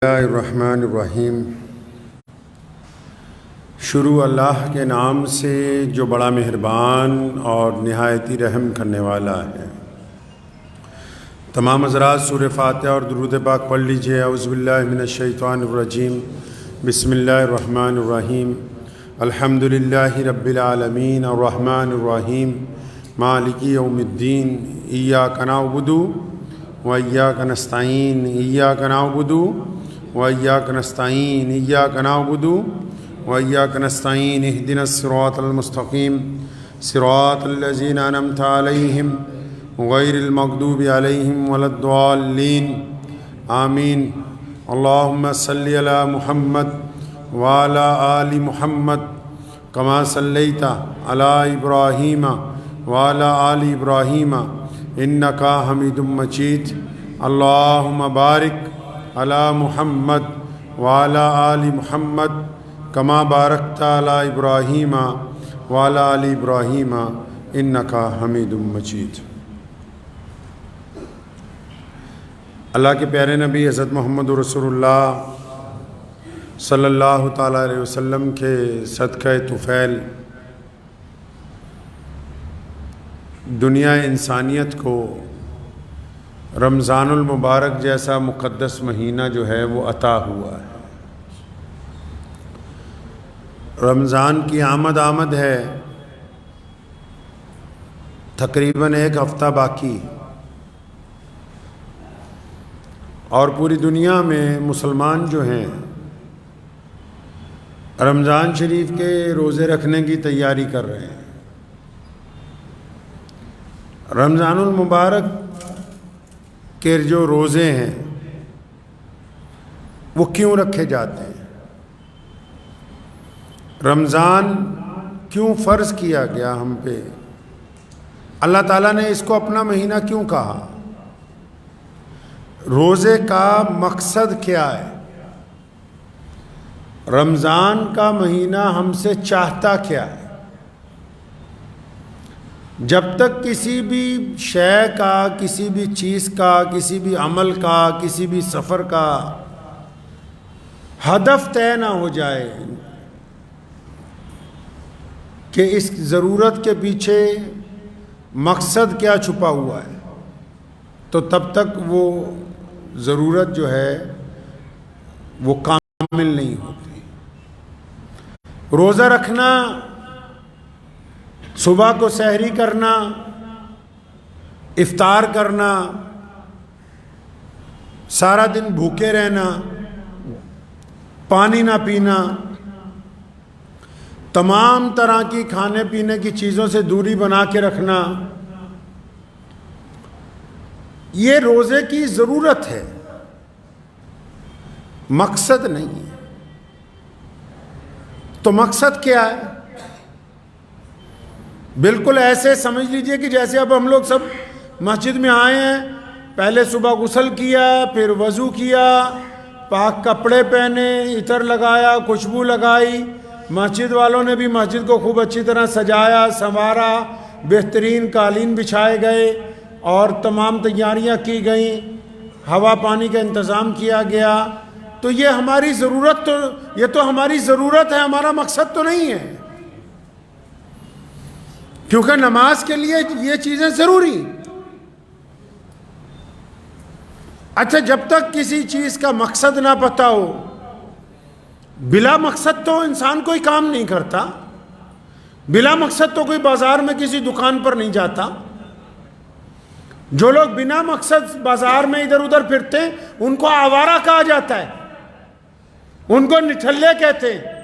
اللہ الرحمن الرحیم۔ شروع اللہ کے نام سے جو بڑا مہربان اور نہایت ہی رحم کرنے والا ہے۔ تمام حضرات سورہ فاتحہ اور درود پاک پڑھ لیجئے۔ اعوذ باللہ من الشیطان الرجیم، بسم اللہ الرحمن الرحیم۔ الحمد للہ رب العالمین الرحمن الرحیم مالک یوم الدین، ایاک نعبد و ایاک نستعین، ایاک نعبد وإياك نستعين، إياك نعبد وإياك نستعين، اهدنا الصراط المستقيم صراط الذين أنعمت عليهم غير المغضوب عليهم ولا الضالين آمين۔ اللهم صل على محمد وعلى آل محمد كما صليت على إبراهيم وعلى آل إبراهيم إنك حميد مجيد۔ اللهم بارك علی محمد وعلی آل محمد کما بارکت علی ابراہیم وعلی آل ابراہیم انک حمید مجید۔ اللہ کے پیارے نبی حضرت محمد رسول اللہ صلی اللہ تعالیٰ علیہ وسلم کے صدقہ طفیل دنیا انسانیت کو رمضان المبارک جیسا مقدس مہینہ جو ہے وہ عطا ہوا ہے۔ رمضان کی آمد ہے، تقریباً ایک ہفتہ باقی، اور پوری دنیا میں مسلمان جو ہیں رمضان شریف کے روزے رکھنے کی تیاری کر رہے ہیں۔ رمضان المبارک کہ جو روزے ہیں وہ کیوں رکھے جاتے ہیں؟ رمضان کیوں فرض کیا گیا ہم پہ؟ اللہ تعالیٰ نے اس کو اپنا مہینہ کیوں کہا؟ روزے کا مقصد کیا ہے؟ رمضان کا مہینہ ہم سے چاہتا کیا ہے؟ جب تک کسی بھی شے کا، کسی بھی چیز کا، کسی بھی عمل کا، کسی بھی سفر کا ہدف طے نہ ہو جائے کہ اس ضرورت کے پیچھے مقصد کیا چھپا ہوا ہے، تو تب تک وہ ضرورت جو ہے وہ کامل نہیں ہوتی۔ روزہ رکھنا، صبح کو سحری کرنا، افطار کرنا، سارا دن بھوکے رہنا، پانی نہ پینا، تمام طرح کی کھانے پینے کی چیزوں سے دوری بنا کے رکھنا، یہ روزے کی ضرورت ہے، مقصد نہیں ہے۔ تو مقصد کیا ہے؟ بالکل ایسے سمجھ لیجئے کہ جیسے اب ہم لوگ سب مسجد میں آئے ہیں، پہلے صبح غسل کیا، پھر وضو کیا، پاک کپڑے پہنے، عطر لگایا، خوشبو لگائی، مسجد والوں نے بھی مسجد کو خوب اچھی طرح سجایا، سنوارا، بہترین قالین بچھائے گئے اور تمام تیاریاں کی گئیں، ہوا پانی کا انتظام کیا گیا۔ تو یہ ہماری ضرورت، یہ تو ہماری ضرورت ہے، ہمارا مقصد تو نہیں ہے، کیونکہ نماز کے لیے یہ چیزیں ضروری۔ اچھا، جب تک کسی چیز کا مقصد نہ پتہ ہو، بلا مقصد تو انسان کوئی کام نہیں کرتا، بلا مقصد تو کوئی بازار میں کسی دکان پر نہیں جاتا۔ جو لوگ بنا مقصد بازار میں ادھر ادھر پھرتے ہیں ان کو آوارہ کہا جاتا ہے، ان کو نٹھلے کہتے ہیں،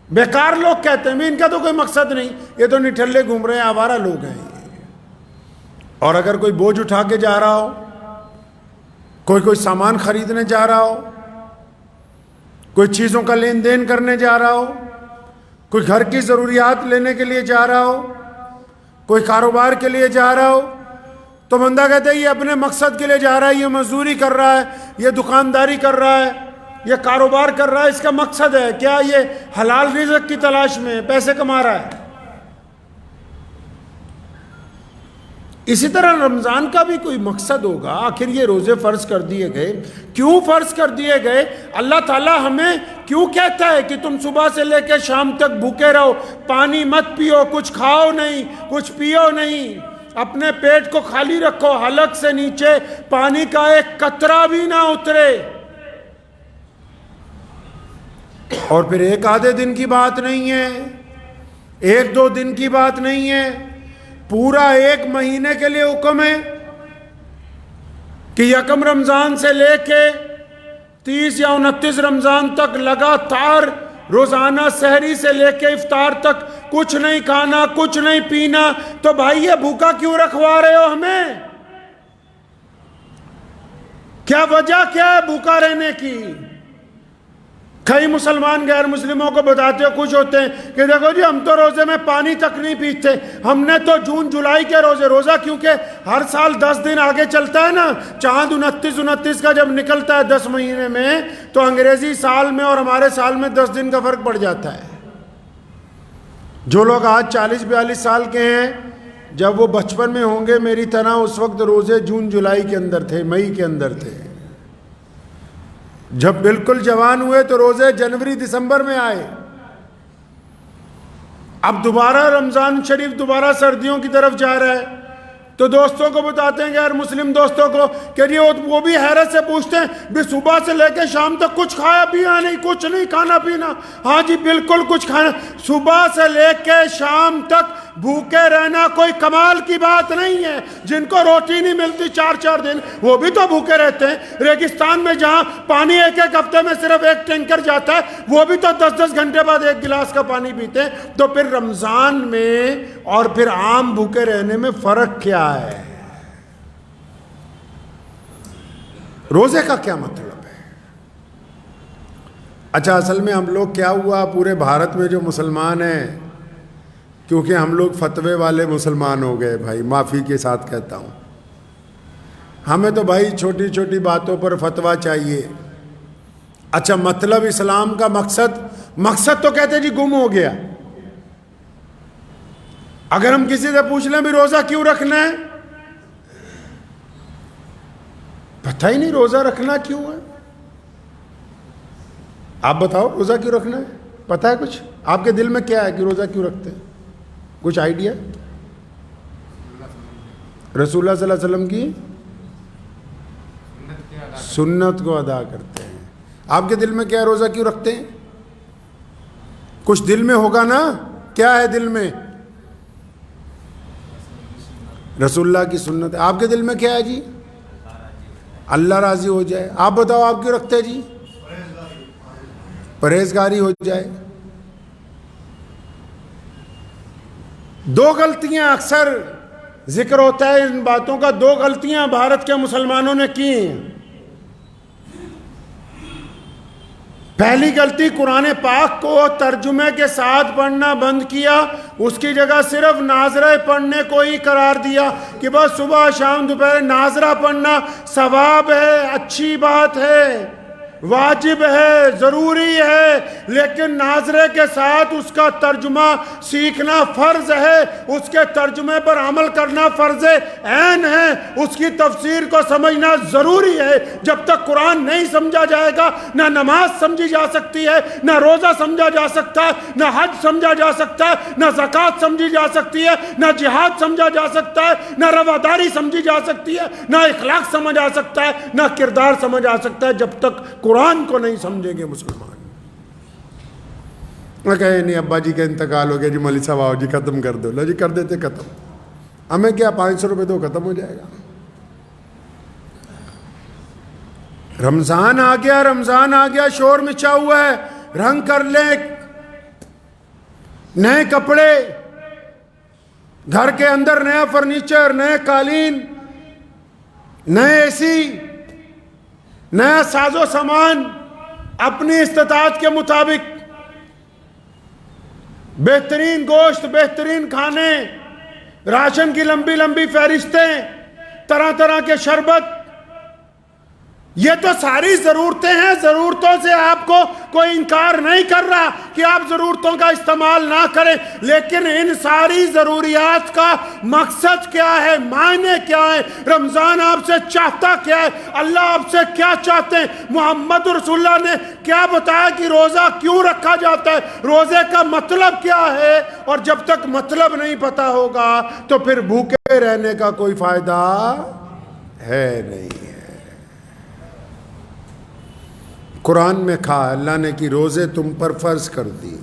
بیکار لوگ کہتے ہیں، ان کا تو کوئی مقصد نہیں، یہ تو نٹھلے گھوم رہے ہیں، آوارہ لوگ ہیں۔ اور اگر کوئی بوجھ اٹھا کے جا رہا ہو، کوئی سامان خریدنے جا رہا ہو، کوئی چیزوں کا لین دین کرنے جا رہا ہو، کوئی گھر کی ضروریات لینے کے لیے جا رہا ہو، کوئی کاروبار کے لیے جا رہا ہو، تو بندہ کہتا ہے یہ اپنے مقصد کے لیے جا رہا ہے، یہ مزدوری کر رہا ہے، یہ دکانداری کر رہا ہے، یہ کاروبار کر رہا ہے، اس کا مقصد ہے کیا؟ یہ حلال رزق کی تلاش میں پیسے کما رہا ہے۔ اسی طرح رمضان کا بھی کوئی مقصد ہوگا. آخر یہ روزے فرض کر دیے گئے, کیوں فرض کر دیے گئے؟ اللہ تعالیٰ ہمیں کیوں کہتا ہے کہ تم صبح سے لے کے شام تک بھوکے رہو, پانی مت پیو, کچھ کھاؤ نہیں, کچھ پیو نہیں, اپنے پیٹ کو خالی رکھو, حلق سے نیچے پانی کا ایک قطرہ بھی نہ اترے. اور پھر ایک آدھے دن کی بات نہیں ہے, ایک دو دن کی بات نہیں ہے, پورا ایک مہینے کے لیے حکم ہے کہ یکم رمضان سے لے کے 30 یا 29 رمضان تک لگاتار روزانہ سحری سے لے کے افطار تک کچھ نہیں کھانا, کچھ نہیں پینا. تو بھائی یہ بھوکا کیوں رکھوا رہے ہو ہمیں؟ کیا وجہ کیا ہے بھوکا رہنے کی؟ کئی مسلمان غیر مسلموں کو بتاتے ہوئے خوش ہوتے ہیں کہ دیکھو جی ہم تو روزے میں پانی تک نہیں پیتے, ہم نے تو جون جولائی کے روزہ کیونکہ ہر سال 10 دن آگے چلتا ہے نا, چاند 29 کا جب نکلتا ہے 10 مہینے میں, تو انگریزی سال میں اور ہمارے سال میں 10 دن کا فرق پڑ جاتا ہے. جو لوگ آج 40-42 سال کے ہیں, جب وہ بچپن میں ہوں گے میری طرح, اس وقت روزے جون جولائی کے اندر تھے, مئی کے اندر تھے. جب بالکل جوان ہوئے تو روزے جنوری دسمبر میں آئے. اب دوبارہ رمضان شریف دوبارہ سردیوں کی طرف جا رہا ہے, تو دوستوں کو بتاتے ہیں غیر مسلم دوستوں کو کہ وہ بھی حیرت سے پوچھتے ہیں بھی صبح سے لے کے شام تک کچھ کھایا پیا نہیں, کچھ نہیں کھانا پینا؟ ہاں جی بالکل کچھ کھانا. صبح سے لے کے شام تک بھوکے رہنا کوئی کمال کی بات نہیں ہے. جن کو روٹی نہیں ملتی 4-4 دن, وہ بھی تو بھوکے رہتے ہیں. ریگستان میں جہاں پانی ایک ہفتے میں صرف ایک ٹینکر جاتا ہے, وہ بھی تو 10 گھنٹے بعد ایک گلاس کا پانی پیتے ہیں. تو پھر رمضان میں اور پھر عام بھوکے رہنے میں فرق کیا ہے؟ روزے کا کیا مطلب ہے؟ اچھا اصل میں ہم لوگ کیا ہوا, پورے بھارت میں جو مسلمان ہیں, کیونکہ ہم لوگ فتوے والے مسلمان ہو گئے بھائی, معافی کے ساتھ کہتا ہوں. ہمیں تو بھائی چھوٹی چھوٹی باتوں پر فتویٰ چاہیے. اچھا مطلب اسلام کا مقصد تو کہتے جی گم ہو گیا. اگر ہم کسی سے پوچھ لیں بھی روزہ کیوں رکھنا ہے, پتہ ہی نہیں روزہ رکھنا کیوں ہے. آپ بتاؤ روزہ کیوں رکھنا ہے؟ پتہ ہے کچھ آپ کے دل میں کیا ہے کہ روزہ کیوں رکھتے ہیں؟ کچھ آئیڈیا؟ رسول اللہ صلی اللہ علیہ وسلم کی سنت کو ادا کرتے ہیں. آپ کے دل میں کیا ہے, روزہ کیوں رکھتے ہیں؟ کچھ دل میں ہوگا نا, کیا ہے دل میں؟ رسول اللہ کی سنت. آپ کے دل میں کیا ہے جی؟ اللہ راضی ہو جائے. آپ بتاؤ آپ کیوں رکھتے ہیں جی؟ پرہیزگاری ہو جائے. دو غلطیاں اکثر ذکر ہوتا ہے ان باتوں کا, 2 غلطیاں بھارت کے مسلمانوں نے کی ہیں. پہلی غلطی, قرآن پاک کو ترجمے کے ساتھ پڑھنا بند کیا, اس کی جگہ صرف ناظرہ پڑھنے کو ہی قرار دیا کہ بس صبح شام دوپہر ناظرہ پڑھنا ثواب ہے, اچھی بات ہے, واجب ہے, ضروری ہے, لیکن ناظرے کے ساتھ اس کا ترجمہ سیکھنا فرض ہے, اس کے ترجمے پر عمل کرنا فرض عین ہے, اس کی تفسیر کو سمجھنا ضروری ہے. جب تک قرآن نہیں سمجھا جائے گا, نہ نماز سمجھی جا سکتی ہے, نہ روزہ سمجھا جا سکتا ہے, نہ حج سمجھا جا سکتا ہے, نہ زکوٰۃ سمجھی جا سکتی ہے, نہ جہاد سمجھا جا سکتا ہے, نہ رواداری سمجھی جا سکتی ہے, نہ اخلاق سمجھ آ سکتا ہے, نہ کردار سمجھ آ سکتا ہے, جب تک قرآن کو نہیں سمجھیں گے مسلمان. میں کہے نہیں ابا جی کا انتقال ہو گیا جی, مولوی صاحب آؤ جی ختم کر دو. لو جی کر دیتے ختم, ہمیں کیا 500 روپے دو ختم ہو جائے گا. رمضان آ گیا, شور مچا ہوا ہے, رنگ کر لیں, نئے کپڑے, گھر کے اندر نیا فرنیچر, نئے قالین, نئے اے سی, نیا ساز و سامان, اپنی استطاعت کے مطابق بہترین گوشت, بہترین کھانے, راشن کی لمبی لمبی فہرستیں, طرح طرح کے شربت, یہ تو ساری ضرورتیں ہیں، ضرورتوں سے آپ کو کوئی انکار نہیں کر رہا کہ آپ ضرورتوں کا استعمال نہ کریں، لیکن ان ساری ضروریات کا مقصد کیا ہے، معنی کیا ہے، رمضان آپ سے چاہتا کیا ہے، اللہ آپ سے کیا چاہتے ہیں، محمد رسول اللہ نے کیا بتایا کہ روزہ کیوں رکھا جاتا ہے، روزے کا مطلب کیا ہے، اور جب تک مطلب نہیں پتا ہوگا تو پھر بھوکے رہنے کا کوئی فائدہ ہے نہیں ہے۔ قرآن میں کہا اللہ نے کہ روزے تم پر فرض کر دیے،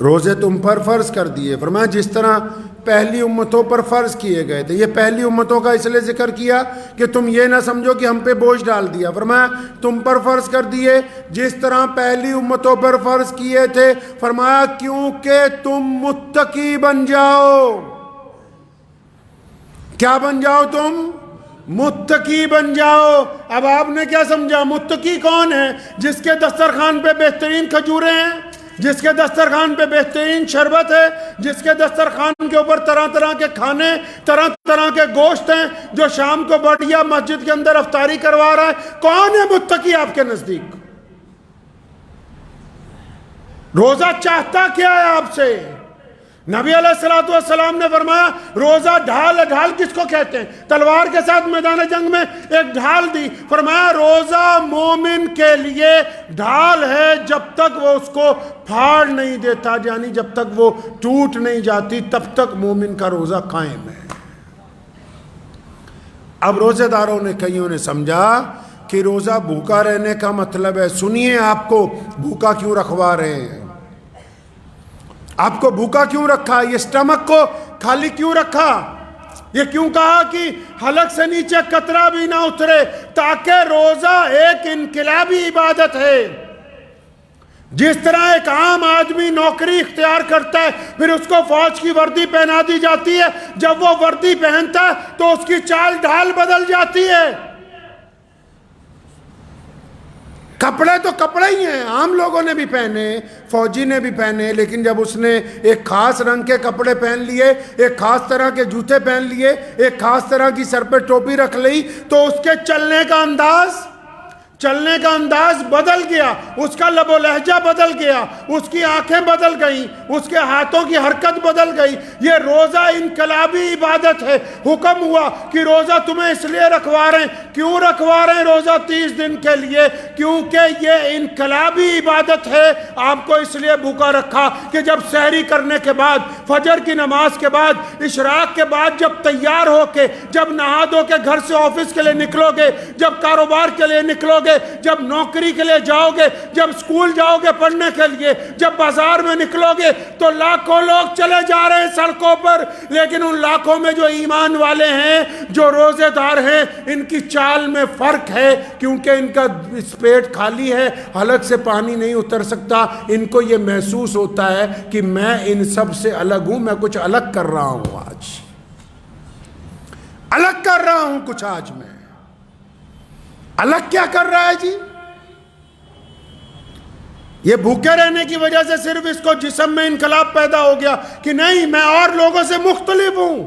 روزے تم پر فرض کر دیے، فرمایا جس طرح پہلی امتوں پر فرض کیے گئے تھے۔ یہ پہلی امتوں کا اس لیے ذکر کیا کہ تم یہ نہ سمجھو کہ ہم پہ بوجھ ڈال دیا، فرمایا تم پر فرض کر دیے جس طرح پہلی امتوں پر فرض کیے تھے، فرمایا کیونکہ تم متقی بن جاؤ۔ کیا بن جاؤ تم؟ متقی بن جاؤ۔ اب آپ نے کیا سمجھا؟ متقی کون ہے؟ جس کے دسترخوان پہ بہترین کھجوریں ہیں، جس کے دسترخوان پہ بہترین شربت ہے، جس کے دسترخوان کے اوپر طرح طرح کے کھانے، طرح طرح کے گوشت ہیں، جو شام کو بڑھیا مسجد کے اندر افطاری کروا رہا ہے۔ کون ہے متقی آپ کے نزدیک؟ روزہ چاہتا کیا ہے آپ سے؟ نبی علیہ السلام نے فرمایا روزہ ڈھال ہے۔ ڈھال کس کو کہتے ہیں؟ تلوار کے ساتھ میدان جنگ میں ایک ڈھال دی، فرمایا روزہ مومن کے لیے ڈھال ہے جب تک وہ اس کو پھاڑ نہیں دیتا، یعنی جب تک وہ ٹوٹ نہیں جاتی تب تک مومن کا روزہ قائم ہے۔ اب روزے داروں نے کئیوں نے سمجھا کہ روزہ بھوکا رہنے کا مطلب ہے۔ سنیے آپ کو بھوکا کیوں رکھوا رہے ہیں، آپ کو بھوکا کیوں رکھا، یہ سٹمک کو خالی کیوں رکھا، یہ کیوں کہا کہ حلق سے نیچے قطرہ بھی نہ اترے، تاکہ روزہ ایک انقلابی عبادت ہے۔ جس طرح ایک عام آدمی نوکری اختیار کرتا ہے، پھر اس کو فوج کی وردی پہنا دی جاتی ہے، جب وہ وردی پہنتا ہے تو اس کی چال ڈھال بدل جاتی ہے۔ کپڑے تو کپڑے ہی ہیں، عام لوگوں نے بھی پہنے، فوجی نے بھی پہنے، لیکن جب اس نے ایک خاص رنگ کے کپڑے پہن لیے، ایک خاص طرح کے جوتے پہن لیے، ایک خاص طرح کی سر پہ ٹوپی رکھ لی، تو اس کے چلنے کا انداز بدل گیا، اس کا لب و لہجہ بدل گیا، اس کی آنکھیں بدل گئیں، اس کے ہاتھوں کی حرکت بدل گئی۔ یہ روزہ انقلابی عبادت ہے۔ حکم ہوا کہ روزہ تمہیں اس لیے رکھوا رہے ہیں۔ کیوں رکھوا رہے ہیں روزہ 30 دن کے لیے؟ کیونکہ یہ انقلابی عبادت ہے۔ آپ کو اس لیے بھوکا رکھا کہ جب سحری کرنے کے بعد، فجر کی نماز کے بعد، اشراق کے بعد جب تیار ہو کے، جب نہا دھو کے گھر سے آفس کے لیے نکلو گے، جب کاروبار کے لیے نکلو گے، جب نوکری کے لیے جاؤ گے، جب اسکول جاؤ گے پڑھنے کے لیے، جب بازار میں نکلو گے، تو لاکھوں لوگ چلے جا رہے ہیں سڑکوں پر، لیکن ان لاکھوں میں جو ایمان والے ہیں، جو روزے دار ہیں، ان کی چال میں فرق ہے، کیونکہ ان کا پیٹ خالی ہے، حلق سے پانی نہیں اتر سکتا۔ ان کو یہ محسوس ہوتا ہے کہ میں ان سب سے الگ ہوں، میں کچھ الگ کر رہا ہوں، آج الگ کر رہا ہوں کچھ، آج میں الگ کیا کر رہا ہے جی؟ یہ بھوکے رہنے کی وجہ سے صرف اس کو جسم میں انقلاب پیدا ہو گیا کہ نہیں میں اور لوگوں سے مختلف ہوں،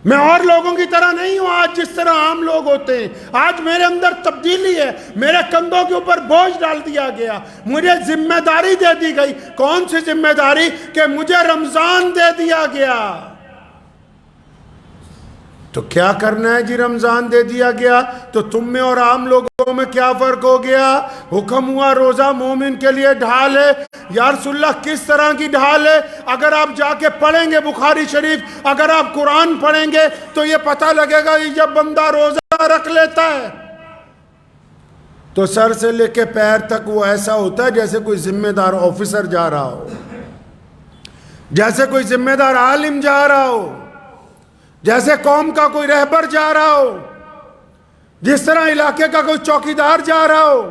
میں اور لوگوں کی طرح نہیں ہوں آج جس طرح عام لوگ ہوتے ہیں۔ آج میرے اندر تبدیلی ہے، میرے کندھوں کے اوپر بوجھ ڈال دیا گیا، مجھے ذمہ داری دے دی گئی۔ کون سی ذمہ داری؟ کہ مجھے رمضان دے دیا گیا۔ تو کیا کرنا ہے جی؟ رمضان دے دیا گیا تو تم میں اور عام لوگوں میں کیا فرق ہو گیا؟ حکم ہوا روزہ مومن کے لیے ڈھال ہے۔ یا رسول اللہ کس طرح کی ڈھال ہے؟ اگر آپ جا کے پڑھیں گے بخاری شریف، اگر آپ قرآن پڑھیں گے تو یہ پتہ لگے گا کہ جب بندہ روزہ رکھ لیتا ہے تو سر سے لے کے پیر تک وہ ایسا ہوتا ہے جیسے کوئی ذمہ دار آفیسر جا رہا ہو، جیسے کوئی ذمہ دار عالم جا رہا ہو، جیسے قوم کا کوئی رہبر جا رہا ہو، جس طرح علاقے کا کوئی چوکیدار جا رہا ہو۔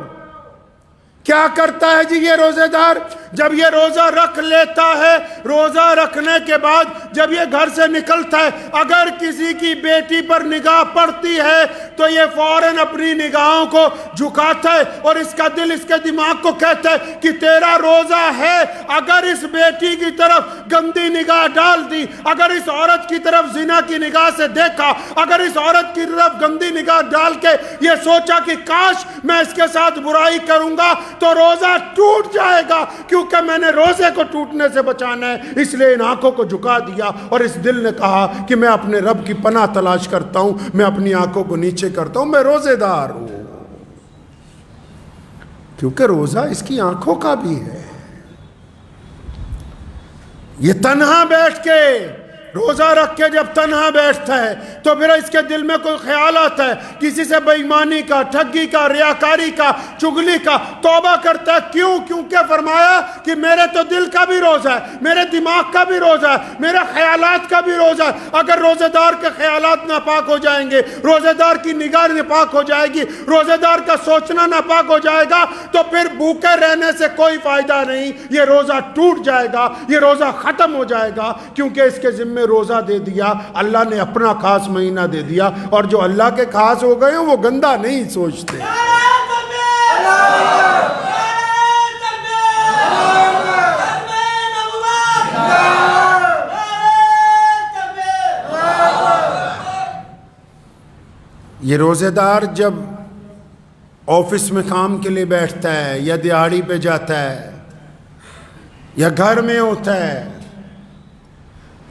کیا کرتا ہے جی یہ روزے دار؟ جب یہ روزہ رکھ لیتا ہے، روزہ رکھنے کے بعد جب یہ گھر سے نکلتا ہے، اگر کسی کی بیٹی پر نگاہ پڑتی ہے تو یہ فوراً اپنی نگاہوں کو جھکاتا ہے اور اس کا دل اس کے دماغ کو کہتا ہے کہ تیرا روزہ ہے۔ اگر اس بیٹی کی طرف گندی نگاہ ڈال دی، اگر اس عورت کی طرف زنا کی نگاہ سے دیکھا، اگر اس عورت کی طرف گندی نگاہ ڈال کے یہ سوچا کہ کاش میں اس کے ساتھ برائی کروں گا، تو روزہ ٹوٹ جائے گا، کیونکہ میں نے روزے کو ٹوٹنے سے بچانا ہے، اس لیے ان آنکھوں کو جھکا دیا اور اس دل نے کہا کہ میں اپنے رب کی پناہ تلاش کرتا ہوں، میں اپنی آنکھوں کو نیچے کرتا ہوں، میں روزے دار ہوں، کیونکہ روزہ اس کی آنکھوں کا بھی ہے۔ یہ تنہا بیٹھ کے روزہ رکھ کے جب تنہا بیٹھتا ہے تو پھر اس کے دل میں کوئی خیال آتا ہے کسی سے بے ایمانی کا، ٹھگی کا، ریاکاری کا، چگلی کا، توبہ کرتا ہے۔ کیوں؟ کیونکہ فرمایا کہ میرے تو دل کا بھی روزہ ہے، میرے دماغ کا بھی روزہ ہے، میرے خیالات کا بھی روزہ ہے۔ اگر روزہ دار کے خیالات ناپاک ہو جائیں گے، روزہ دار کی نگاہ ناپاک ہو جائے گی، روزہ دار کا سوچنا ناپاک ہو جائے گا، تو پھر بھوکے رہنے سے کوئی فائدہ نہیں، یہ روزہ ٹوٹ جائے گا، یہ روزہ ختم ہو جائے گا، کیونکہ اس کے ذمہ روزہ دے دیا اللہ نے، اپنا خاص مہینہ دے دیا، اور جو اللہ کے خاص ہو گئے ہیں وہ گندا نہیں سوچتے۔ یہ روزے دار جب آفس میں کام کے لیے بیٹھتا ہے یا دیہاڑی پہ جاتا ہے یا گھر میں ہوتا ہے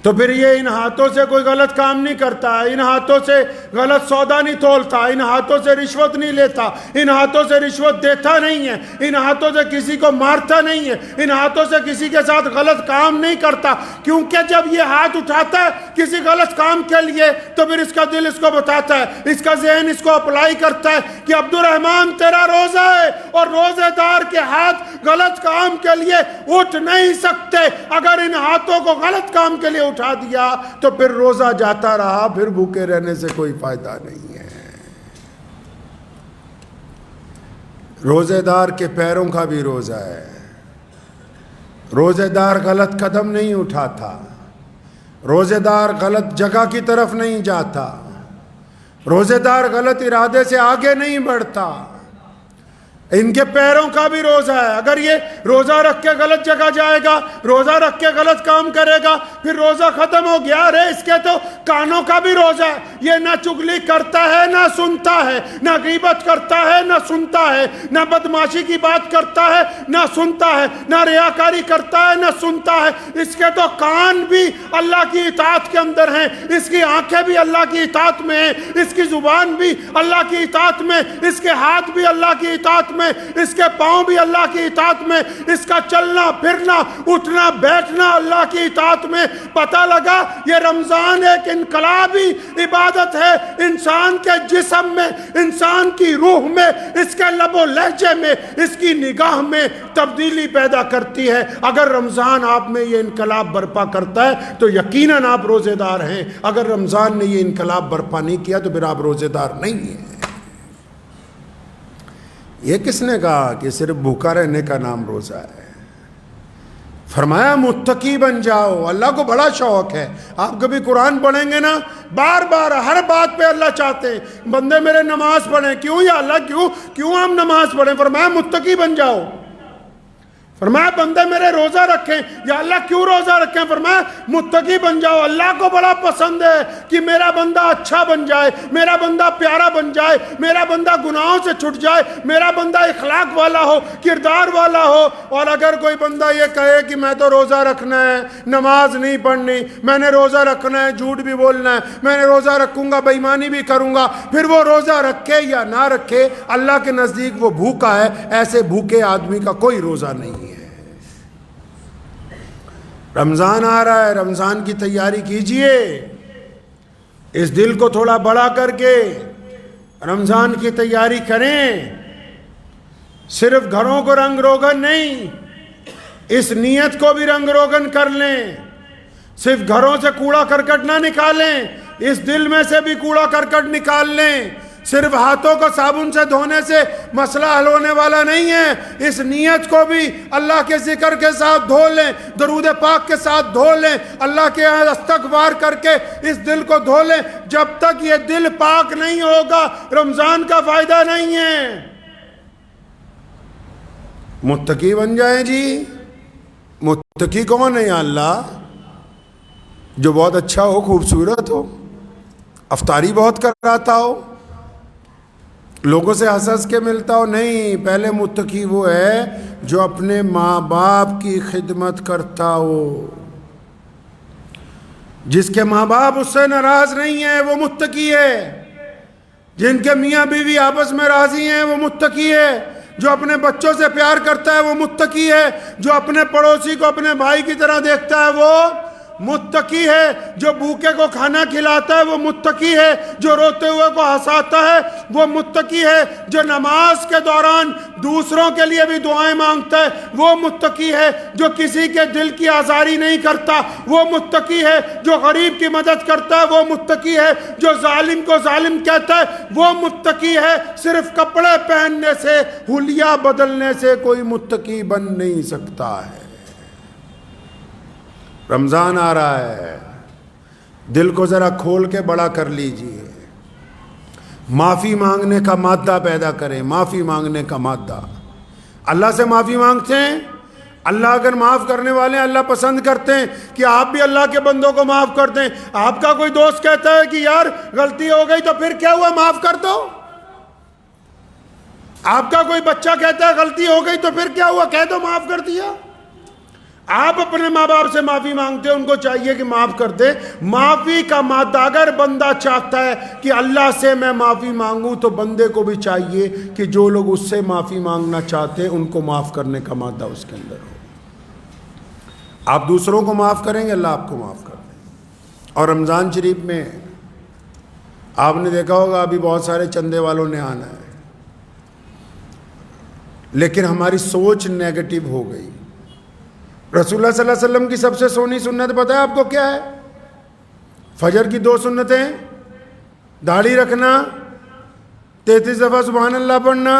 تو پھر یہ ان ہاتھوں سے کوئی غلط کام نہیں کرتا، ان ہاتھوں سے غلط سودا نہیں تولتا، ان ہاتھوں سے رشوت نہیں لیتا، ان ہاتھوں سے رشوت دیتا نہیں ہے، ان ہاتھوں سے کسی کو مارتا نہیں ہے، ان ہاتھوں سے کسی کے ساتھ غلط کام نہیں کرتا، کیونکہ جب یہ ہاتھ اٹھاتا ہے کسی غلط کام کے لیے تو پھر اس کا دل اس کو بتاتا ہے، اس کا ذہن اس کو اپلائی کرتا ہے کہ عبد الرحمن تیرا روزہ ہے، اور روزے دار کے ہاتھ غلط کام کے لیے اٹھ نہیں سکتے۔ اگر ان ہاتھوں کو غلط کام کے لیے اٹھا دیا تو پھر روزہ جاتا رہا، پھر بھوکے رہنے سے کوئی فائدہ نہیں ہے۔ روزے دار کے پیروں کا بھی روزہ ہے، روزے دار غلط قدم نہیں اٹھاتا، روزے دار غلط جگہ کی طرف نہیں جاتا، روزے دار غلط ارادے سے آگے نہیں بڑھتا، ان کے پیروں کا بھی روزہ ہے۔ اگر یہ روزہ رکھ کے غلط جگہ جائے گا، روزہ رکھ کے غلط کام کرے گا، پھر روزہ ختم ہو گیا۔ ارے اس کے تو کانوں کا بھی روزہ ہے، یہ نہ چگلی کرتا ہے نہ سنتا ہے، نہ غیبت کرتا ہے نہ سنتا ہے، نہ بدماشی کی بات کرتا ہے نہ سنتا ہے، نہ ریاکاری کرتا ہے نہ سنتا ہے۔ اس کے تو کان بھی اللہ کی اطاعت کے اندر ہیں، اس کی آنکھیں بھی اللہ کی اطاعت میں ہیں، اس کی زبان بھی اللہ کی اطاعت میں، اس کے ہاتھ بھی اللہ کی اطاعت میں، اس کے پاؤں بھی اللہ کی اطاعت میں، اس کا چلنا پھرنا اٹھنا بیٹھنا اللہ کی اطاعت میں۔ پتہ لگا یہ رمضان ایک انقلابی عبادت ہے، انسان کے جسم میں، انسان کی روح میں، اس کے لب و لہجے میں، اس کی نگاہ میں تبدیلی پیدا کرتی ہے۔ اگر رمضان آپ میں یہ انقلاب برپا کرتا ہے تو یقیناً آپ روزے دار ہیں، اگر رمضان نے یہ انقلاب برپا نہیں کیا تو پھر آپ روزے دار نہیں ہیں۔ یہ کس نے کہا کہ صرف بھوکا رہنے کا نام روزہ ہے؟ فرمایا متقی بن جاؤ۔ اللہ کو بڑا شوق ہے، آپ کبھی قرآن پڑھیں گے نا، بار بار ہر بات پہ اللہ چاہتے ہیں بندے میرے نماز پڑھیں۔ کیوں یا اللہ کیوں ہم نماز پڑھیں؟ فرمایا متقی بن جاؤ۔ فرمایا بندے میرے روزہ رکھیں، یا اللہ کیوں روزہ رکھیں؟ فرمایا متقی بن جاؤ۔ اللہ کو بڑا پسند ہے کہ میرا بندہ اچھا بن جائے، میرا بندہ پیارا بن جائے، میرا بندہ گناہوں سے چھٹ جائے، میرا بندہ اخلاق والا ہو، کردار والا ہو۔ اور اگر کوئی بندہ یہ کہے کہ میں تو روزہ رکھنا ہے، نماز نہیں پڑھنی، میں نے روزہ رکھنا ہے، جھوٹ بھی بولنا ہے، میں نے روزہ رکھوں گا، بے ایمانی بھی کروں گا، پھر وہ روزہ رکھے یا نہ رکھے اللہ کے نزدیک وہ بھوکا ہے۔ ایسے بھوکے آدمی کا کوئی روزہ نہیں ہے۔ رمضان آ رہا ہے، رمضان کی تیاری کیجئے، اس دل کو تھوڑا بڑا کر کے رمضان کی تیاری کریں۔ صرف گھروں کو رنگ روغن نہیں، اس نیت کو بھی رنگ روغن کر لیں۔ صرف گھروں سے کوڑا کرکٹ نہ نکالیں، اس دل میں سے بھی کوڑا کرکٹ نکال لیں۔ صرف ہاتھوں کو صابن سے دھونے سے مسئلہ حل ہونے والا نہیں ہے، اس نیت کو بھی اللہ کے ذکر کے ساتھ دھو لیں، درود پاک کے ساتھ دھو لیں، اللہ کے یہاں استغفار کر کے اس دل کو دھو لیں۔ جب تک یہ دل پاک نہیں ہوگا رمضان کا فائدہ نہیں ہے۔ متقی بن جائیں جی۔ متقی کون ہے یا اللہ؟ جو بہت اچھا ہو، خوبصورت ہو، افطاری بہت کراتا ہو، لوگوں سے ہنس ہنس کے ملتا ہو۔ نہیں، پہلے متقی وہ ہے جو اپنے ماں باپ کی خدمت کرتا ہو، جس کے ماں باپ اس سے ناراض نہیں ہیں وہ متقی ہے، جن کے میاں بیوی آپس میں راضی ہیں وہ متقی ہے، جو اپنے بچوں سے پیار کرتا ہے وہ متقی ہے، جو اپنے پڑوسی کو اپنے بھائی کی طرح دیکھتا ہے وہ متقی ہے، جو بھوکے کو کھانا کھلاتا ہے وہ متقی ہے، جو روتے ہوئے کو ہنساتا ہے وہ متقی ہے، جو نماز کے دوران دوسروں کے لیے بھی دعائیں مانگتا ہے وہ متقی ہے، جو کسی کے دل کی آزاری نہیں کرتا وہ متقی ہے، جو غریب کی مدد کرتا ہے وہ متقی ہے، جو ظالم کو ظالم کہتا ہے وہ متقی ہے۔ صرف کپڑے پہننے سے، حلیہ بدلنے سے کوئی متقی بن نہیں سکتا ہے۔ رمضان آ رہا ہے، دل کو ذرا کھول کے بڑا کر لیجئے، معافی مانگنے کا مادہ پیدا کریں، معافی مانگنے کا مادہ۔ اللہ سے معافی مانگتے ہیں، اللہ اگر معاف کرنے والے ہیں، اللہ پسند کرتے ہیں کہ آپ بھی اللہ کے بندوں کو معاف کر دیں۔ آپ کا کوئی دوست کہتا ہے کہ یار غلطی ہو گئی تو پھر کیا ہوا، معاف کر دو۔ آپ کا کوئی بچہ کہتا ہے غلطی ہو گئی تو پھر کیا ہوا، کہہ دو معاف کر دیا۔ آپ اپنے ماں باپ سے معافی مانگتے ہیں، ان کو چاہیے کہ معاف کر دیں۔ معافی کا مادہ، اگر بندہ چاہتا ہے کہ اللہ سے میں معافی مانگوں تو بندے کو بھی چاہیے کہ جو لوگ اس سے معافی مانگنا چاہتے ہیں ان کو معاف کرنے کا مادہ اس کے اندر ہو۔ آپ دوسروں کو معاف کریں گے، اللہ آپ کو معاف کر دیں۔ اور رمضان شریف میں آپ نے دیکھا ہوگا ابھی بہت سارے چندے والوں نے آنا ہے، لیکن ہماری سوچ نیگیٹو ہو گئی۔ رسول اللہ صلی اللہ علیہ وسلم کی سب سے سونی سنت پتہ ہے آپ کو کیا ہے؟ فجر کی 2 سنتیں، داڑھی رکھنا، 33 دفعہ سبحان اللہ پڑھنا۔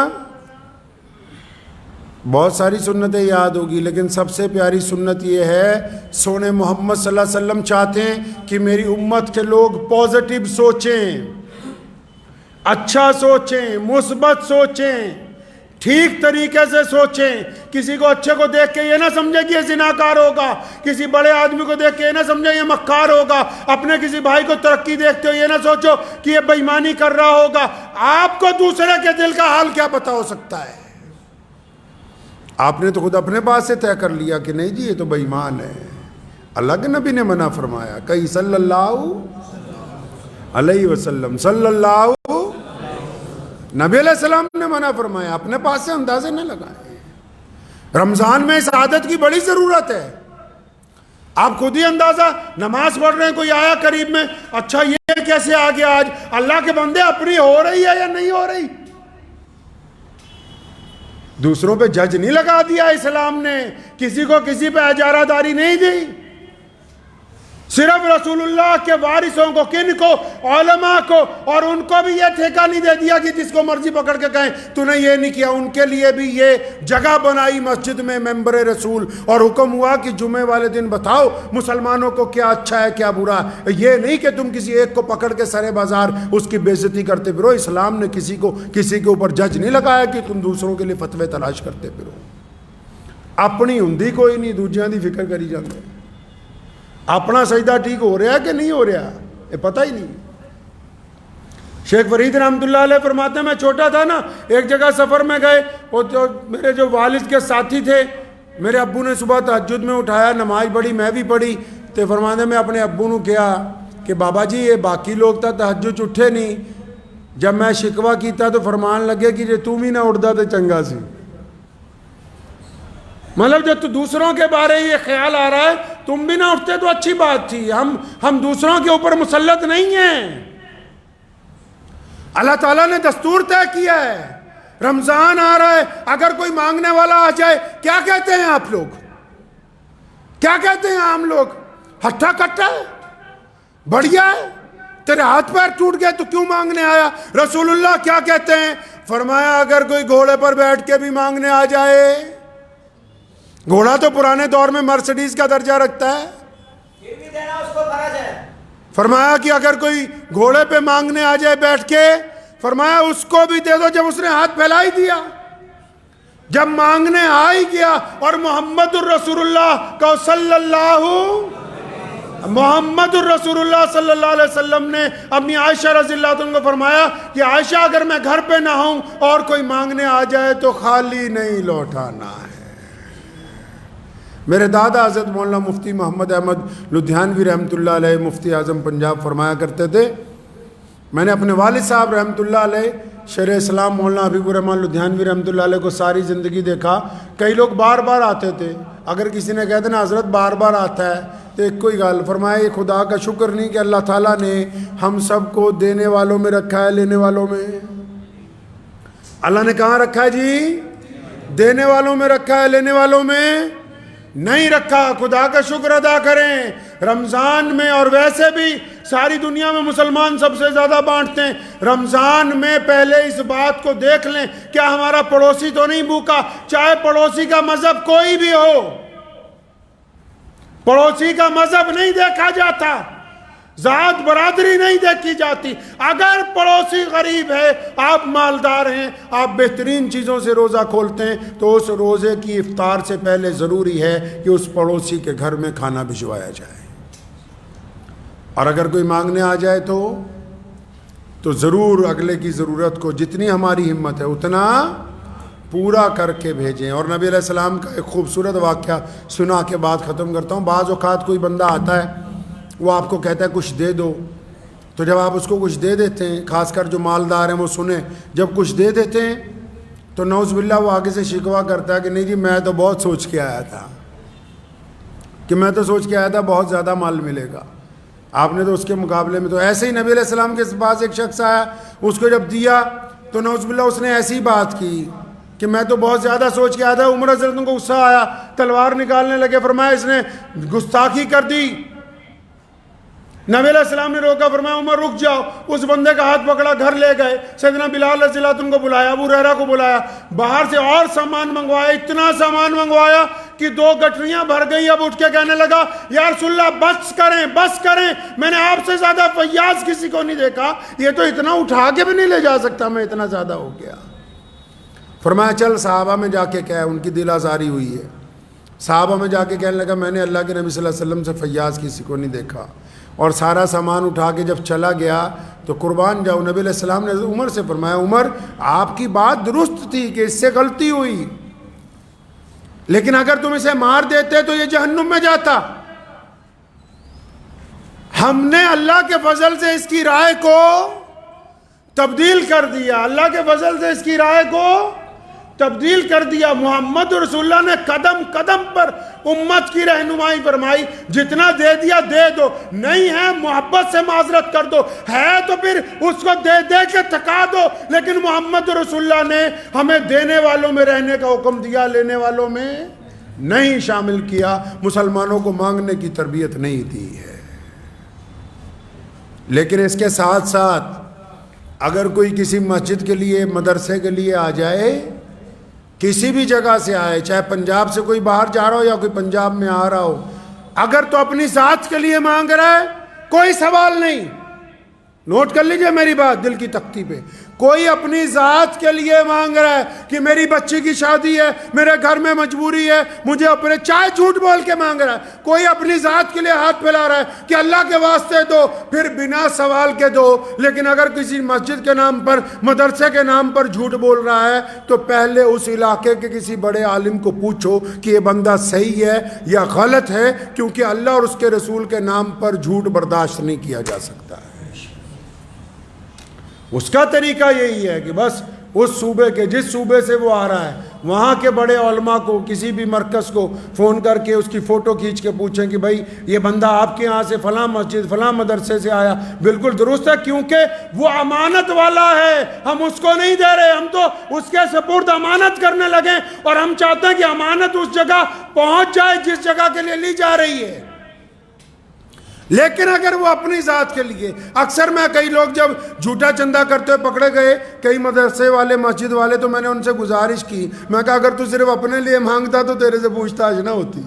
بہت ساری سنتیں یاد ہوگی، لیکن سب سے پیاری سنت یہ ہے، سونے محمد صلی اللہ علیہ وسلم چاہتے ہیں کہ میری امت کے لوگ پازیٹیو سوچیں، اچھا سوچیں، مثبت سوچیں، ٹھیک طریقے سے سوچیں۔ کسی کو اچھے کو دیکھ کے یہ نہ سمجھے کہ یہ زناکار ہوگا، کسی بڑے آدمی کو دیکھ کے یہ نہ سمجھے یہ مکار ہوگا، اپنے کسی بھائی کو ترقی دیکھتے ہو یہ نہ سوچو کہ یہ بے ایمانی کر رہا ہوگا۔ آپ کو دوسرے کے دل کا حال کیا پتہ ہو سکتا ہے؟ آپ نے تو خود اپنے پاس سے طے کر لیا کہ نہیں جی یہ تو بے ایمان ہے۔ اللہ کے نبی نے منع فرمایا، کہیں صلی اللہ علیہ وسلم، صلی اللہ نبی علیہ السلام نے منع فرمایا، اپنے پاس سے اندازے نہ لگائیں۔ رمضان میں اس عادت کی بڑی ضرورت ہے۔ آپ خود ہی اندازہ، نماز پڑھ رہے ہیں، کوئی آیا قریب میں، اچھا یہ کیسے آ گیا آج؟ اللہ کے بندے اپنی ہو رہی ہے یا نہیں ہو رہی؟ دوسروں پہ جج نہیں لگا دیا اسلام نے، کسی کو کسی پہ اجارہ داری نہیں دی، صرف رسول اللہ کے وارثوں کو، کن کو؟ علماء کو، اور ان کو بھی یہ ٹھیکہ نہیں دے دیا کہ جس کو مرضی پکڑ کے کہیں تو نے یہ نہیں کیا۔ ان کے لیے بھی یہ جگہ بنائی مسجد میں ممبر رسول، اور حکم ہوا کہ جمعے والے دن بتاؤ مسلمانوں کو کیا اچھا ہے کیا برا ہے۔ یہ نہیں کہ تم کسی ایک کو پکڑ کے سرے بازار اس کی بے عزتی کرتے پھرو۔ اسلام نے کسی کے اوپر جج نہیں لگایا کہ تم دوسروں کے لیے فتوے تلاش کرتے پھرو۔ اپنی ہندی کوئی نہیں، دوجیاں دی فکر کری جاندے۔ اپنا سجدہ ٹھیک ہو رہا ہے کہ نہیں ہو رہا یہ پتہ ہی نہیں۔ شیخ فرید رحمۃ اللہ علیہ فرماتے ہیں میں چھوٹا تھا نا، ایک جگہ سفر میں گئے، اور میرے جو والد کے ساتھی تھے، میرے ابو نے صبح تہجد میں اٹھایا، نماز پڑھی، میں بھی پڑھی، تو فرماتے میں اپنے ابو نے کہا کہ بابا جی یہ باقی لوگ تا تہجد اٹھے نہیں۔ جب میں شکوہ کیتا تو فرمان لگے کہ جو تم ہی نہ اٹھتا تو چنگا سی۔ مطلب جب تو دوسروں کے بارے یہ خیال آ رہا ہے تم بھی نہ اٹھتے تو اچھی بات تھی۔ ہم دوسروں کے اوپر مسلط نہیں ہیں۔ اللہ تعالیٰ نے دستور طے کیا ہے، رمضان آ رہا ہے، اگر کوئی مانگنے والا آ جائے کیا کہتے ہیں آپ لوگ؟ کیا کہتے ہیں عام لوگ؟ ہٹھا کٹھا ہے، بڑھیا ہے، تیرے ہاتھ پیر ٹوٹ گئے تو کیوں مانگنے آیا؟ رسول اللہ کیا کہتے ہیں؟ فرمایا اگر کوئی گھوڑے پر بیٹھ کے بھی مانگنے آ جائے، گھوڑا تو پرانے دور میں مرسڈیز کا درجہ رکھتا ہے، پھر بھی دینا اس کو فرض ہے۔ فرمایا کہ اگر کوئی گھوڑے پہ مانگنے آ جائے بیٹھ کے، فرمایا اس کو بھی دے دو جب اس نے ہاتھ پھیلا ہی دیا، جب مانگنے آ ہی گیا۔ اور محمد الرسول اللہ کا محمد الرسول اللہ صلی اللہ علیہ وسلم نے اپنی عائشہ رضی اللہ عنہ کو فرمایا کہ عائشہ اگر میں گھر پہ نہ ہوں اور کوئی مانگنے آ جائے تو خالی نہیں لوٹانا ہے۔ میرے دادا حضرت مولانا مفتی محمد احمد لدھیانوی رحمۃ اللہ علیہ مفتی اعظم پنجاب فرمایا کرتے تھے، میں نے اپنے والد صاحب رحمۃ اللہ علیہ شیخ اسلام مولانا حبیب الرحمن لدھیانوی رحمۃ اللہ علیہ کو ساری زندگی دیکھا۔ کئی لوگ بار بار آتے تھے، اگر کسی نے کہتے نا حضرت بار بار آتا ہے تو ایک کوئی گال، فرمایا یہ خدا کا شکر نہیں کہ اللہ تعالیٰ نے ہم سب کو دینے والوں میں رکھا ہے لینے والوں میں؟ اللہ نے کہاں رکھا ہے جی؟ دینے والوں میں رکھا ہے، لینے والوں میں نہیں رکھا۔ خدا کا شکر ادا کریں۔ رمضان میں اور ویسے بھی ساری دنیا میں مسلمان سب سے زیادہ بانٹتے ہیں، رمضان میں پہلے اس بات کو دیکھ لیں کیا ہمارا پڑوسی تو نہیں بھوکا، چاہے پڑوسی کا مذہب کوئی بھی ہو، پڑوسی کا مذہب نہیں دیکھا جاتا، ذات برادری نہیں دیکھی جاتی۔ اگر پڑوسی غریب ہے، آپ مالدار ہیں، آپ بہترین چیزوں سے روزہ کھولتے ہیں، تو اس روزے کی افطار سے پہلے ضروری ہے کہ اس پڑوسی کے گھر میں کھانا بھجوایا جائے۔ اور اگر کوئی مانگنے آ جائے تو ضرور اگلے کی ضرورت کو جتنی ہماری ہمت ہے اتنا پورا کر کے بھیجیں۔ اور نبی علیہ السلام کا ایک خوبصورت واقعہ سنا کے بعد ختم کرتا ہوں۔ بعض اوقات کوئی بندہ آتا ہے، وہ آپ کو کہتا ہے کچھ دے دو، تو جب آپ اس کو کچھ دے دیتے ہیں، خاص کر جو مالدار ہیں وہ سنیں، جب کچھ دے دیتے ہیں تو نعوذ باللہ وہ آگے سے شکوہ کرتا ہے کہ نہیں جی میں تو بہت سوچ کے آیا تھا، بہت زیادہ مال ملے گا، آپ نے تو اس کے مقابلے میں تو ایسے ہی۔ نبی علیہ السلام کے پاس ایک شخص آیا، اس کو جب دیا تو نعوذ باللہ اس نے ایسی بات کی کہ میں تو بہت زیادہ سوچ کے آیا تھا۔ عمر حضرت کو غصہ آیا، تلوار نکالنے لگے، فرمایا اس نے گستاخی کر دی۔ نبی علیہ السلام نے روکا، فرمایا عمر رک جاؤ۔ اس بندے کا ہاتھ پکڑا، گھر لے گئے، سیدنا بلال رضی اللہ عنہ کو بلایا، ابو ہریرہ کو بلایا، باہر سے اور سامان منگوایا، اتنا سامان منگوایا کہ 2 گٹریاں بھر گئی۔ اب اٹھ کے کہنے لگا یا رسول اللہ بس کریں، میں نے آپ سے زیادہ فیاض کسی کو نہیں دیکھا، یہ تو اتنا اٹھا کے بھی نہیں لے جا سکتا، میں اتنا زیادہ ہو گیا۔ فرمایا چل صحابہ میں جا کے کہہ، ان کی دل آزاری ہوئی ہے۔ صحابہ میں جا کے کہنے لگا میں نے اللہ کے نبی صلی اللہ علیہ وسلم سے فیاض کسی کو نہیں دیکھا، اور سارا سامان اٹھا کے جب چلا گیا تو قربان جاؤ نبی علیہ السلام نے عمر سے فرمایا عمر آپ کی بات درست تھی کہ اس سے غلطی ہوئی، لیکن اگر تم اسے مار دیتے تو یہ جہنم میں جاتا۔ ہم نے اللہ کے فضل سے اس کی رائے کو تبدیل کر دیا، اللہ کے فضل سے اس کی رائے کو تبدیل کر دیا۔ محمد رسول اللہ نے قدم قدم پر امت کی رہنمائی فرمائی، جتنا دے دیا دے دو، نہیں ہے محبت سے معذرت کر دو، ہے تو پھر اس کو دے دے کے تھکا دو، لیکن محمد رسول اللہ نے ہمیں دینے والوں میں رہنے کا حکم دیا، لینے والوں میں نہیں شامل کیا۔ مسلمانوں کو مانگنے کی تربیت نہیں دی ہے۔ لیکن اس کے ساتھ ساتھ اگر کوئی کسی مسجد کے لیے، مدرسے کے لیے آ جائے، کسی بھی جگہ سے آئے، چاہے پنجاب سے کوئی باہر جا رہا ہو یا کوئی پنجاب میں آ رہا ہو، اگر تو اپنی ذات کے لیے مانگ رہا ہے کوئی سوال نہیں، نوٹ کر لیجئے میری بات دل کی تختی پہ، کوئی اپنی ذات کے لیے مانگ رہا ہے کہ میری بچی کی شادی ہے، میرے گھر میں مجبوری ہے، مجھے اپنے چائے جھوٹ بول کے مانگ رہا ہے، کوئی اپنی ذات کے لیے ہاتھ پھیلا رہا ہے کہ اللہ کے واسطے دو، پھر بنا سوال کے دو۔ لیکن اگر کسی مسجد کے نام پر، مدرسے کے نام پر جھوٹ بول رہا ہے تو پہلے اس علاقے کے کسی بڑے عالم کو پوچھو کہ یہ بندہ صحیح ہے یا غلط ہے، کیونکہ اللہ اور اس کے رسول کے نام پر جھوٹ برداشت نہیں کیا جا سکتا ہے۔ اس کا طریقہ یہی ہے کہ بس اس صوبے کے، جس صوبے سے وہ آ رہا ہے، وہاں کے بڑے علماء کو، کسی بھی مرکز کو فون کر کے اس کی فوٹو کھینچ کے پوچھیں کہ بھائی یہ بندہ آپ کے یہاں سے فلاں مسجد، فلاں مدرسے سے آیا، بالکل درست ہے، کیونکہ وہ امانت والا ہے، ہم اس کو نہیں دے رہے، ہم تو اس کے سپرد امانت کرنے لگے، اور ہم چاہتے ہیں کہ امانت اس جگہ پہنچ جائے جس جگہ کے لیے لی جا رہی ہے۔ لیکن اگر وہ اپنی ذات کے لیے، اکثر میں کئی لوگ جب جھوٹا چندہ کرتے ہوئے پکڑے گئے، کئی مدرسے والے مسجد والے، تو میں نے ان سے گزارش کی، میں کہا اگر تو صرف اپنے لیے مانگتا تو تیرے سے پوچھ تاچھ نہ ہوتی،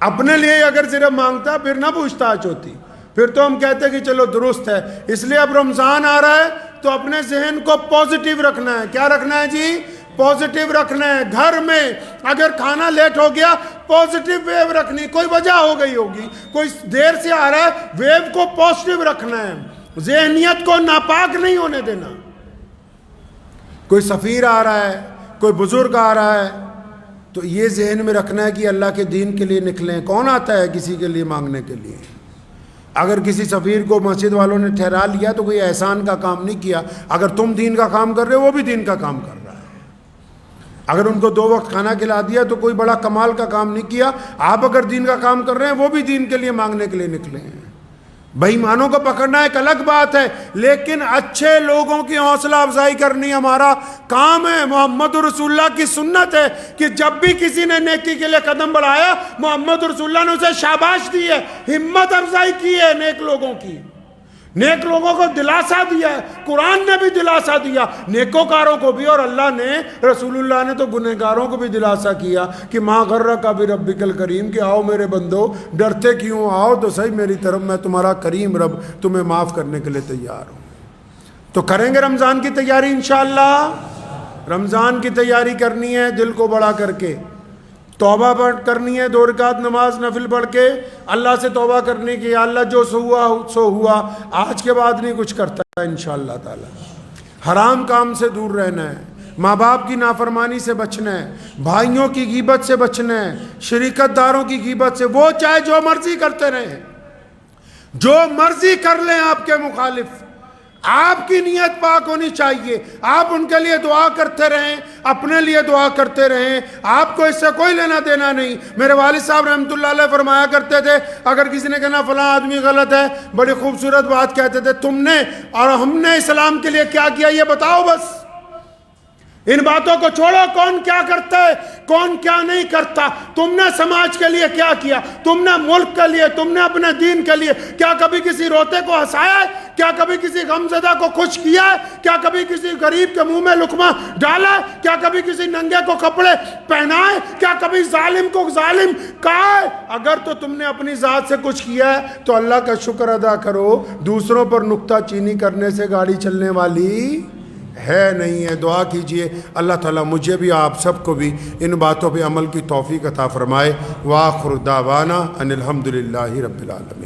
اپنے لیے اگر صرف مانگتا پھر نہ پوچھ تاچھ ہوتی، پھر تو ہم کہتے کہ چلو درست ہے۔ اس لیے اب رمضان آ رہا ہے تو اپنے ذہن کو پازیٹیو رکھنا ہے۔ کیا رکھنا ہے جی؟ پازیٹیو رکھنا ہے۔ گھر میں اگر کھانا لیٹ ہو گیا، پازیٹیو ویو رکھنی، کوئی وجہ ہو گئی ہوگی، کوئی دیر سے آ رہا ہے، ویو کو پازیٹیو رکھنا ہے، ذہنیت کو ناپاک نہیں ہونے دینا۔ کوئی سفیر آ رہا ہے، کوئی بزرگ آ رہا ہے، تو یہ ذہن میں رکھنا ہے کہ اللہ کے دین کے لیے نکلیں۔ کون آتا ہے کسی کے لیے مانگنے کے لیے؟ اگر کسی سفیر کو مسجد والوں نے ٹھہرا لیا تو کوئی احسان کا کام نہیں کیا، اگر تم دین کا کام کر رہے ہو وہ بھی دین کا کام کر رہا ہے۔ اگر ان کو 2 وقت کھانا کھلا دیا تو کوئی بڑا کمال کا کام نہیں کیا، آپ اگر دین کا کام کر رہے ہیں وہ بھی دین کے لیے مانگنے کے لیے نکلے ہیں۔ بے ایمانوں کو پکڑنا ایک الگ بات ہے، لیکن اچھے لوگوں کی حوصلہ افزائی کرنی ہمارا کام ہے۔ محمد رسول اللہ کی سنت ہے کہ جب بھی کسی نے نیکی کے لیے قدم بڑھایا، محمد رسول اللہ نے اسے شاباش دی ہے، ہمت افزائی کی ہے نیک لوگوں کی، نیک لوگوں کو دلاسا دیا ہے۔ قرآن نے بھی دلاسا دیا نیکوکاروں کو بھی، اور اللہ نے، رسول اللہ نے تو گنہگاروں کو بھی دلاسا کیا کہ ما غرک بربک الکریم، کہ آؤ میرے بندو، ڈرتے کیوں؟ آؤ تو صحیح میری طرف، میں تمہارا کریم رب تمہیں معاف کرنے کے لیے تیار ہوں۔ تو کریں گے رمضان کی تیاری انشاءاللہ۔ رمضان کی تیاری کرنی ہے دل کو بڑا کر کے، توبہ کرنی ہے، 2 رکعت نماز نفل پڑھ کے اللہ سے توبہ کرنی کہ یا اللہ جو سو ہوا، آج کے بعد نہیں کچھ کرتا ہے انشاءاللہ تعالی۔ حرام کام سے دور رہنا ہے، ماں باپ کی نافرمانی سے بچنا ہے، بھائیوں کی غیبت سے بچنا ہے، شریکت داروں کی غیبت سے۔ وہ چاہے جو مرضی کرتے رہیں، جو مرضی کر لیں آپ کے مخالف، آپ کی نیت پاک ہونی چاہیے۔ آپ ان کے لیے دعا کرتے رہیں، اپنے لیے دعا کرتے رہیں، آپ کو اس سے کوئی لینا دینا نہیں۔ میرے والد صاحب رحمۃ اللہ علیہ فرمایا کرتے تھے، اگر کسی نے کہنا فلاں آدمی غلط ہے، بڑی خوبصورت بات کہتے تھے، تم نے اور ہم نے اسلام کے لیے کیا کیا یہ بتاؤ بس۔ ان باتوں کو چھوڑو، کون کیا کرتا ہے، کون کیا نہیں کرتا، تم نے سماج کے لیے کیا کیا، تم نے ملک کے لیے، تم نے اپنے دین کے لیے، کیا کبھی کسی روتے کو ہنسایا ہے؟ کیا کبھی کسی غمزدہ کو خوش کیا ہے؟ کیا کبھی کسی غریب کے منہ میں لقمہ ڈالا ہے؟ کیا کبھی کسی ننگے کو کپڑے پہنائے؟ کیا کبھی ظالم کو ظالم کہا ہے؟ اگر تو تم نے اپنی ذات سے کچھ کیا ہے تو اللہ کا شکر ادا کرو، دوسروں پر نکتہ چینی کرنے سے گاڑی چلنے والی ہے نہیں ہے۔ دعا کیجئے اللہ تعالیٰ مجھے بھی آپ سب کو بھی ان باتوں پہ عمل کی توفیق عطا فرمائے۔ وآخر دعوانا ان الحمدللہ رب العالمین۔